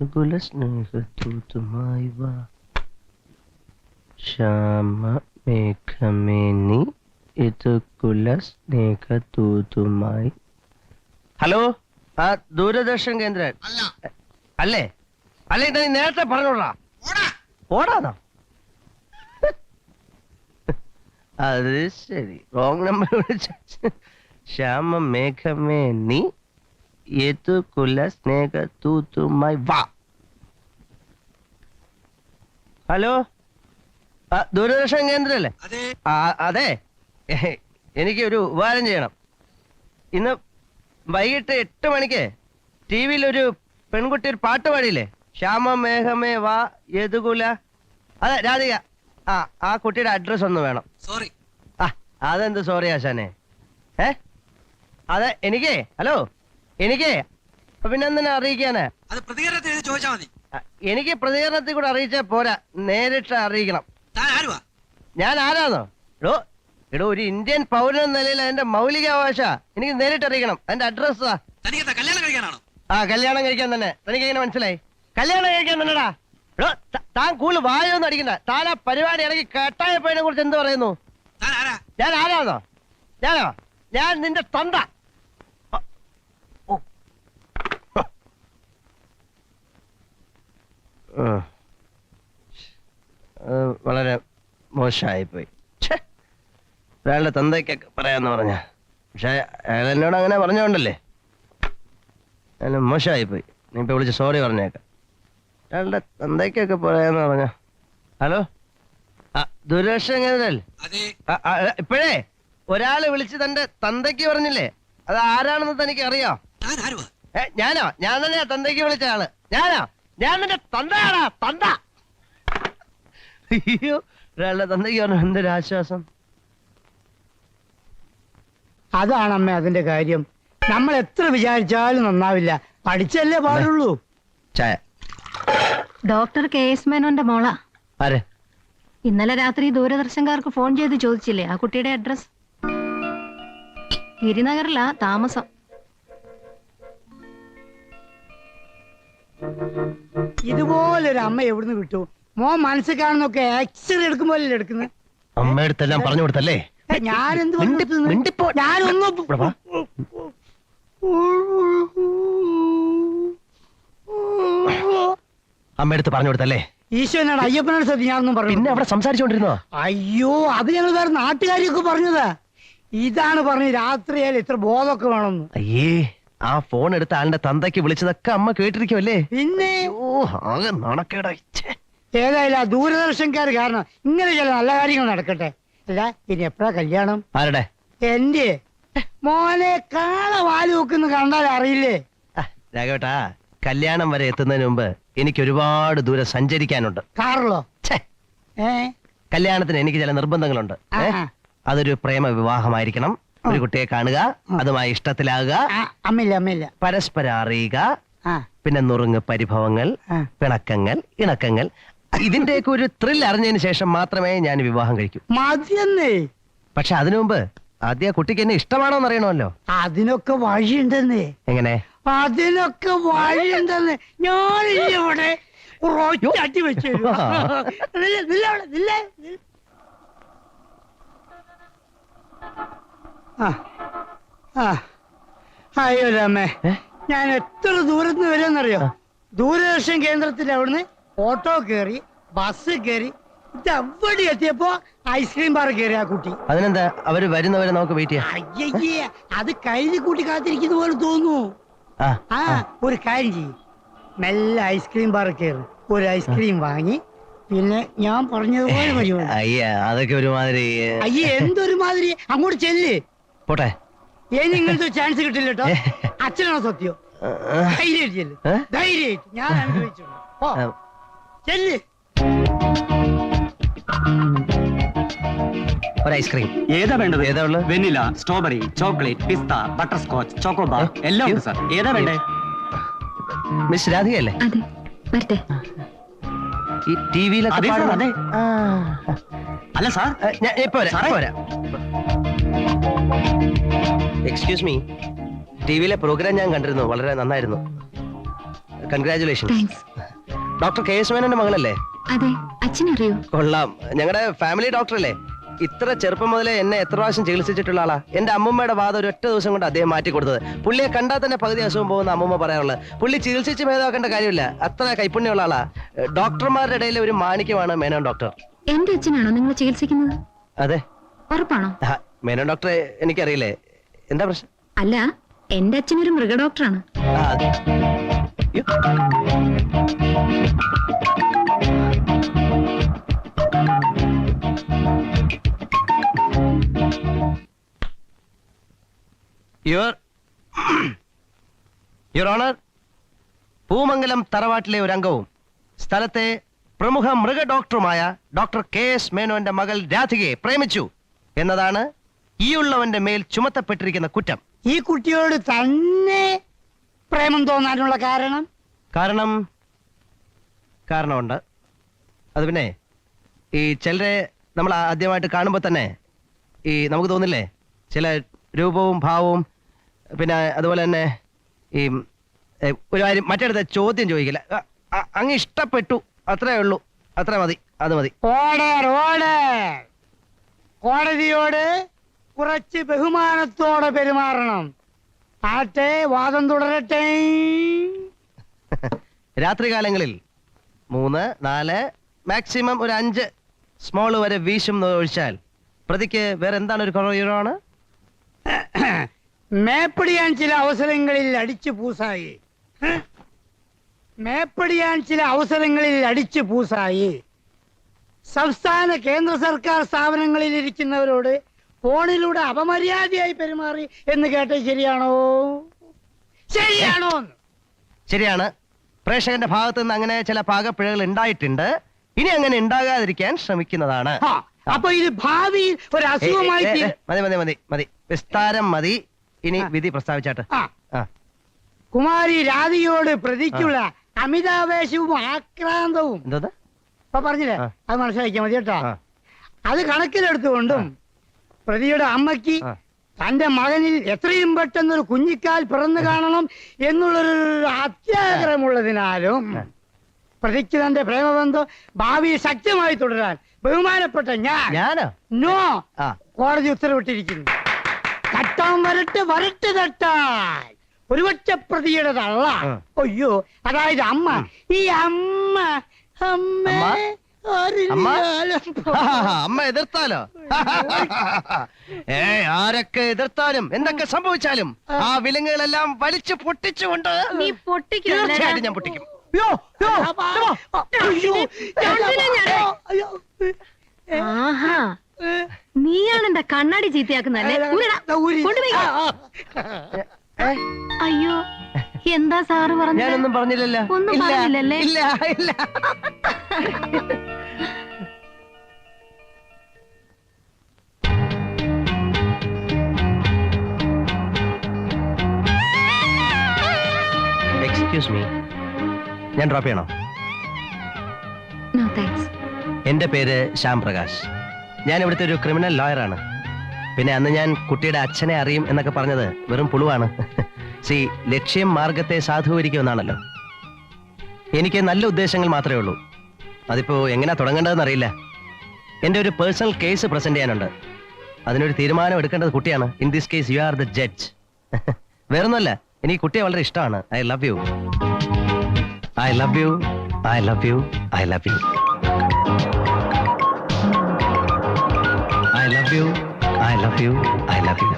യദുകുല സ്നേഹദൂതുമായി വാ ശ്യാമ മേഘമേനി യദുകുല സ്നേഹദൂതുമായി. ഹലോ, ആ ദൂരദർശൻ കേന്ദ്രൻ അല്ലേ? അല്ലേ നീ നേരത്തെ പറഞ്ഞോടാ. ഓടാന്നോ? അത് ശരി, റോങ് നമ്പർ വിളിച്ച. ശ്യാമ മേഘമേനി യദുകുല സ്നേഹദൂതുമായി വാ. ഹലോ, ദൂരദർശൻ കേന്ദ്രല്ലേ? അതെ, എനിക്ക് ഒരു ഉപകാരം ചെയ്യണം. ഇന്ന് വൈകിട്ട് 8 മണിക്ക് TV-യിൽ ഒരു പെൺകുട്ടി ഒരു പാട്ട് പാടിയില്ലേ? ശ്യാമ മേഘമേ വാ യദുകുല. അതെ, രാധിക. ആ കുട്ടിയുടെ അഡ്രസ് ഒന്ന് വേണം. സോറി. അതെന്ത് സോറി ആശാനെ? അതെ, എനിക്ക് ഹലോ, എനിക്ക് പിന്നെ എന്തിനാ അറിയിക്കാന്? അത് പ്രതികരണത്തിൽ ചോദിച്ചാ മതി. എനിക്ക് പ്രതികരണത്തിൽ കൂടെ അറിയിച്ചാൽ പോരാ, നേരിട്ട് അറിയിക്കണം. ഞാൻ ആരാന്നോ? എടോ, ഒരു ഇന്ത്യൻ പൗരൻ എന്ന നിലയിൽ അതിന്റെ മൗലികാവകാശ എനിക്ക് നേരിട്ട് അറിയിക്കണം. അതിന്റെ അഡ്രസ് കല്യാണം കഴിക്കാനാണോ? കല്യാണം കഴിക്കാൻ തന്നെ. തനിക്ക് എങ്ങനെ മനസ്സിലായി? കല്യാണം കഴിക്കാൻ തന്നെടാ. താൻ കൂടുതൽ വായൊന്നും അടിക്കണ്ട. താൻ ആ പരിപാടി ഇറങ്ങി കേട്ടായപ്പോതിനെ കുറിച്ച് എന്ത് പറയുന്നു? ഞാൻ ആരാന്നോ? ഞാൻ നിന്റെ തന്ത. വളരെ മോശമായിപ്പോയി. ഒരാളുടെ തന്തയ്ക്കൊക്കെ പറയാന്ന് പറഞ്ഞ, പക്ഷെ അയാൾ എന്നോട് അങ്ങനെ പറഞ്ഞോണ്ടല്ലേ മോശമായിപ്പോയി. നീ ഇപ്പൊ വിളിച്ച് സോറി പറഞ്ഞേക്കാം. അയാളുടെ തന്തയ്ക്കൊക്കെ പറയാന്ന് പറഞ്ഞ. ഹലോ, ദൂരദർശൻ കേന്ദ്രല്ലേ? ഇപ്പോഴേ ഒരാള് വിളിച്ച് തന്റെ തന്തയ്ക്ക് പറഞ്ഞില്ലേ? അത് ആരാണെന്ന് തനിക്ക് അറിയോ? ഞാനോ? ഞാൻ തന്നെയാ തന്തയ്ക്ക് വിളിച്ച ആള്. ഞാൻ നിന്റെ തന്തയാടാ, തന്ത. അയ്യോ, ഒരാളുടെ തന്തയ്ക്ക് പറഞ്ഞു. എന്തൊരാശ്വാസം. അതാണമ്മ അതിന്റെ കാര്യം. നമ്മൾ എത്ര വിചാരിച്ചാലും നന്നാവില്ല. പഠിച്ചല്ലേ പാടുള്ളൂ. ചായ. ഡോക്ടർ KS മേനോന്റെ മോളാ. ആരെ? ഇന്നലെ രാത്രി ദൂരദർശൻകാർക്ക് ഫോൺ ചെയ്ത് ചോദിച്ചില്ലേ ആ കുട്ടിയുടെ അഡ്രസ്? ഗിരിനഗറിലാ താമസം. ഇതുപോലൊരു അമ്മ എവിടുന്ന് കിട്ടു? മോൻ മനസ്സിൽ കാണുന്നൊക്കെ എക്സ്റേ എടുക്കുമ്പോഴല്ലേ എടുക്കുന്നത്? അമ്മയെടുത്തെല്ലാം പറഞ്ഞു കൊടുത്തല്ലേ? ഞാനെന്ത് അമ്മയെടുത്ത് പറഞ്ഞു കൊടുത്തല്ലേ? ഈശോനോട് അയ്യപ്പനോട് സത്യം ഞാനൊന്നും പറഞ്ഞു. പിന്നെ അവിടെ സംസാരിച്ചോണ്ടിരുന്നോ? അയ്യോ, അത് ഞങ്ങൾ വേറെ നാട്ടുകാരിയൊക്കെ പറഞ്ഞതാ. ഇതാണ് പറഞ്ഞു രാത്രിയായാലും ഇത്ര ബോധമൊക്കെ വേണമെന്ന്. അയ്യേ, ആ ഫോൺ എടുത്ത ആളിന്റെ തന്തയ്ക്ക് വിളിച്ചതൊക്കെ അമ്മ കേട്ടിരിക്കുമല്ലേ? പിന്നെ ആകെ നാണക്കേടായി. ഏതായാലും ആ ദൂരദർശൻകാർ കാരണം ഇങ്ങനെ ചില നല്ല കാര്യങ്ങൾ നടക്കട്ടെ. അല്ല, ഇനി എപ്പോഴാ കല്യാണം? ആരുടെ? എന്റെ മോനെ കാള വാല് വെക്കുന്ന കണ്ടാൽ അറിയില്ലേ? രാഘവേട്ടാ, കല്യാണം വരെ എത്തുന്നതിന് മുമ്പ് എനിക്ക് ഒരുപാട് ദൂരം സഞ്ചരിക്കാനുണ്ട്. കാറിലോ? കല്യാണത്തിന് എനിക്ക് ചില നിർബന്ധങ്ങളുണ്ട്. അതൊരു പ്രേമ വിവാഹമായിരിക്കണം. ഒരു കുട്ടിയെ കാണുക, അതുമായി ഇഷ്ടത്തിലാകുക, അമ്മയില്ല പരസ്പരം അറിയുക, പിന്നെ നുറുങ്ങ് പരിഭവങ്ങൾ, പിണക്കങ്ങൾ, ഇണക്കങ്ങൾ, ഇതിന്റെയൊക്കെ ഒരു ത്രിൽ അറിഞ്ഞതിന് ശേഷം മാത്രമേ ഞാൻ വിവാഹം കഴിക്കൂ. മതിയെന്നേ. പക്ഷെ അതിനു മുമ്പ് ആദ്യ കുട്ടിക്ക് എന്നെ ഇഷ്ടമാണോന്ന് അറിയണമല്ലോ. അതിനൊക്കെ വഴിയുണ്ടെന്നേ. എങ്ങനെ? അതിനൊക്കെ വഴിയുണ്ടെന്ന്. ഞാനിവിടെ അടി വെച്ചു. അയ്യോ അമ്മേ, ഞാൻ എത്ര ദൂരത്തുനിന്ന് വരുമെന്നറിയോ? ദൂരദർശൻ കേന്ദ്രത്തിന്റെ അവിടുന്ന് ഓട്ടോ കയറി, ബസ് കയറി, ഇതവിടെ എത്തിയപ്പോ ഐസ്ക്രീം ബാർ കയറി ആ കുട്ടി. അതിനെന്താ, അവര് വരുന്നവരെ നമുക്ക് വെയിറ്റ് ചെയ്യാം. അയ്യേ, അത് കയ്യിൽ കൂട്ടി കാത്തിരിക്കുന്ന പോലെ തോന്നുന്നു. ഒരു കാര്യം ചെയ്യും, മെല്ലെ ഐസ്ക്രീം ബാർ കയറി ഒരു ഐസ്ക്രീം വാങ്ങി, പിന്നെ ഞാൻ പറഞ്ഞതുപോലെ വരുമോ? അയ്യ, അതൊക്കെ ഒരുമാതിരി. അയ്യേ, എന്തൊരു മാതിരി. അങ്ങോട്ട് ചെല്ല്. പോട്ടെ, ഇനി ഇങ്ങനത്തെ ചാൻസ് കിട്ടില്ല കേട്ടോ. അച്ഛനാണോ സത്യം? ധൈര്യമായിട്ട് ചെല്ല്, ധൈര്യമായിട്ട്. ഞാൻ അനുഭവിച്ചോളൂ. ചെല്ല്. ഒരു ഐസ്ക്രീം. ഏതാ വേണ്ടത്? ഏതാ ഉള്ളത്? വെനില, സ്ട്രോബെറി, ചോക്ലേറ്റ്, പിസ്ത, ബട്ടർ സ്കോച്ച്, ചോക്കോബാർ എല്ലാം ഉണ്ട് സാർ. ഏതാ വേണ്ടേ? മിസ് രാധികയല്ലേ? വരട്ടെ. ഈ ടിവിയിലൊക്കെ അതെ. അല്ല സാർ, എക്സ്ക്യൂസ് മീ, ടിവിയിലെ പ്രോഗ്രാം ഞാൻ കണ്ടിരുന്നു, വളരെ നന്നായിരുന്നു. Congratulation. Thanks. Doctor K S മേനോന്റെ മകളല്ലേ? അതെ, അച്ഛനറിയോ? കൊള്ളാം. ഞങ്ങളുടെ ഫാമിലി ഡോക്ടറല്ലേ? ഇത്ര ചെറുപ്പം മുതലേ എന്നെ എത്ര പ്രാവശ്യം ചികിത്സിച്ചിട്ടുള്ള ആളാ. എന്റെ അമ്മൂമ്മയുടെ വാദം ഒരു ഒറ്റ ദിവസം കൊണ്ട് അദ്ദേഹം മാറ്റി കൊടുത്തത്. പുള്ളിയെ കണ്ടാൽ തന്നെ പകുതി അസുഖം പോകുന്ന അമ്മൂമ്മ പറയാറുള്ളത്. പുള്ളി ചികിത്സിച്ച് ഭേദമാക്കേണ്ട കാര്യമില്ല, അത്ര കൈപ്പുണ്യമുള്ള ആളാ. ഡോക്ടർമാരുടെ ഇടയിൽ ഒരു മാണിക്യമാണ് മേനോൻ ഡോക്ടർ. എന്റെ അച്ഛനാണോ നിങ്ങൾ ചികിത്സിക്കുന്നത്? അതെ. ഉറപ്പാണോ? മേനോൻ ഡോക്ടറെ എനിക്കറിയില്ലേ, എന്താ പ്രശ്നം? അല്ല, എന്റെ അച്ഛനൊരു മൃഗഡോക്ടറാണ്. യ്യോ. യുവർ ഓണർ, പൂമംഗലം തറവാട്ടിലെ ഒരു അംഗവും സ്ഥലത്തെ പ്രമുഖ മൃഗ ഡോക്ടറുമായ ഡോക്ടർ കെ എസ് മേനോന്റെ മകൾ രാധികയെ പ്രേമിച്ചു എന്നതാണ് ഈ ഉള്ളവന്റെ മേൽ ചുമത്തപ്പെട്ടിരിക്കുന്ന കുറ്റം. ഈ കുട്ടിയോട് തന്നെ പ്രേമം തോന്നാനുള്ള കാരണമുണ്ട്. അത് പിന്നെ ഈ ചിലരെ നമ്മൾ ആദ്യമായിട്ട് കാണുമ്പോൾ തന്നെ ഈ നമുക്ക് തോന്നില്ലേ, ചില രൂപവും ഭാവവും, പിന്നെ അതുപോലെ തന്നെ ഈ ഒരു കാര്യം മറ്റേടത്ത് ചോദ്യം ചോദിക്കില്ല, അങ്ങ് ഇഷ്ടപ്പെട്ടു, അത്രേ ഉള്ളൂ, അത്ര മതി, അത് മതി. Order order. കോടതിയോട് കുറച്ച് ബഹുമാനത്തോടെ പെരുമാറണം. ആട്ടെ, വാദം തുടരട്ടെ. രാത്രികാലങ്ങളിൽ 3, 4 മാക്സിമം ഒരു 5 സ്മോൾ വരെ വീശും ഒഴിച്ചാൽ പ്രതിക്ക് വേറെ എന്താണ് ഒരു കുറവാണ്? മേപ്പടിയാൻ ചില അവസരങ്ങളിൽ അടിച്ചു പൂസായി സംസ്ഥാന കേന്ദ്ര സർക്കാർ സ്ഥാപനങ്ങളിൽ ഇരിക്കുന്നവരോട് ഫോണിലൂടെ അപമര്യാദയായി പെരുമാറി എന്ന് കേട്ടത് ശരിയാണോ? ശരിയാണ്. പ്രേക്ഷകന്റെ ഭാഗത്ത് നിന്ന് അങ്ങനെ ചില പാകപ്പിഴകൾ ഉണ്ടായിട്ടുണ്ട്. ഇനി അങ്ങനെ ഉണ്ടാകാതിരിക്കാൻ ശ്രമിക്കുന്നതാണ്. അപ്പൊ ഇത് ഭാവിയിൽ ഒരു അസുഖമായി മതി, വിസ്താരം മതി. ഇനി വിധി പ്രസ്താവിച്ചാട്ട്. കുമാരി രാധികയോട് പ്രതിക്കുള്ള അമിതാവേശവും ആക്രാന്തവും എന്താ ഇപ്പൊ പറഞ്ഞില്ലേ, അത് മനസ്സിലാക്കിയാൽ മതി കേട്ടോ. അത് കണക്കിലെടുത്തുകൊണ്ടും പ്രതിയുടെ അമ്മയ്ക്ക് തന്റെ മകനിൽ എത്രയും പെട്ടെന്നൊരു കുഞ്ഞിക്കാൽ പിറന്നു കാണണം എന്നുള്ളൊരു അത്യാഗ്രഹമുള്ളതിനാലും പ്രതിക്ക് തന്റെ പ്രേമബന്ധം ഭാവിയിൽ ശക്തമായി തുടരാൻ ബഹുമാനപ്പെട്ട ഞാനോ നോ കോടതി ഉത്തരവിട്ടിരിക്കുന്നു. തട്ടാൻ വരട്ട് തട്ടാൻ ഒരുപക്ഷ പ്രതിയുടെ തള്ള, അയ്യോ അതായത് അമ്മ, ഈ അമ്മ അമ്മ എതിർത്താലോ? ആരൊക്കെ എതിർത്താലും എന്തൊക്കെ സംഭവിച്ചാലും ആ വിലങ്ങുകളെല്ലാം വലിച്ചു പൊട്ടിച്ചുകൊണ്ട് തീർച്ചയായിട്ടും ഞാൻ പൊട്ടിക്കും. ആഹാ, നീയാണ് എന്റെ കണ്ണാടി ചീത്തയാക്കുന്നല്ലേ? അയ്യോ, എന്താ സാറ് പറഞ്ഞത്? ഞാനൊന്നും പറഞ്ഞില്ലല്ലോ. ഒന്നും പറഞ്ഞില്ലല്ലേ? ഇല്ല. എക്സ്ക്യൂസ് മീ, ഞാൻ ഡ്രോപ്പ് ചെയ്യണോ? No thanks. എന്റെ പേര് ശ്യാം പ്രകാശ്. ഞാൻ ഇവിടുത്തെ ഒരു ക്രിമിനൽ ലോയറാണ്. പിന്നെ അന്ന് ഞാൻ കുട്ടിയുടെ അച്ഛനെ അറിയും എന്നൊക്കെ പറഞ്ഞത് വെറും പുളുവാണ്. സി, ലക്ഷ്യം മാർഗത്തെ സാധൂകരിക്കുമെന്നാണല്ലോ. എനിക്ക് നല്ല ഉദ്ദേശങ്ങൾ മാത്രമേ ഉള്ളൂ. അതിപ്പോ എങ്ങനെയാ തുടങ്ങേണ്ടതെന്ന് അറിയില്ല. എന്റെ ഒരു പേഴ്സണൽ കേസ് പ്രസന്റ് ചെയ്യാനുണ്ട്. അതിനൊരു തീരുമാനം എടുക്കേണ്ടത് കുട്ടിയാണ്. In this case you are the judge. വേറൊന്നുമല്ല, എനിക്ക് കുട്ടിയെ വളരെ ഇഷ്ടമാണ്. I love you. I love you. I love you. I love you. I love you. I love you. I love you.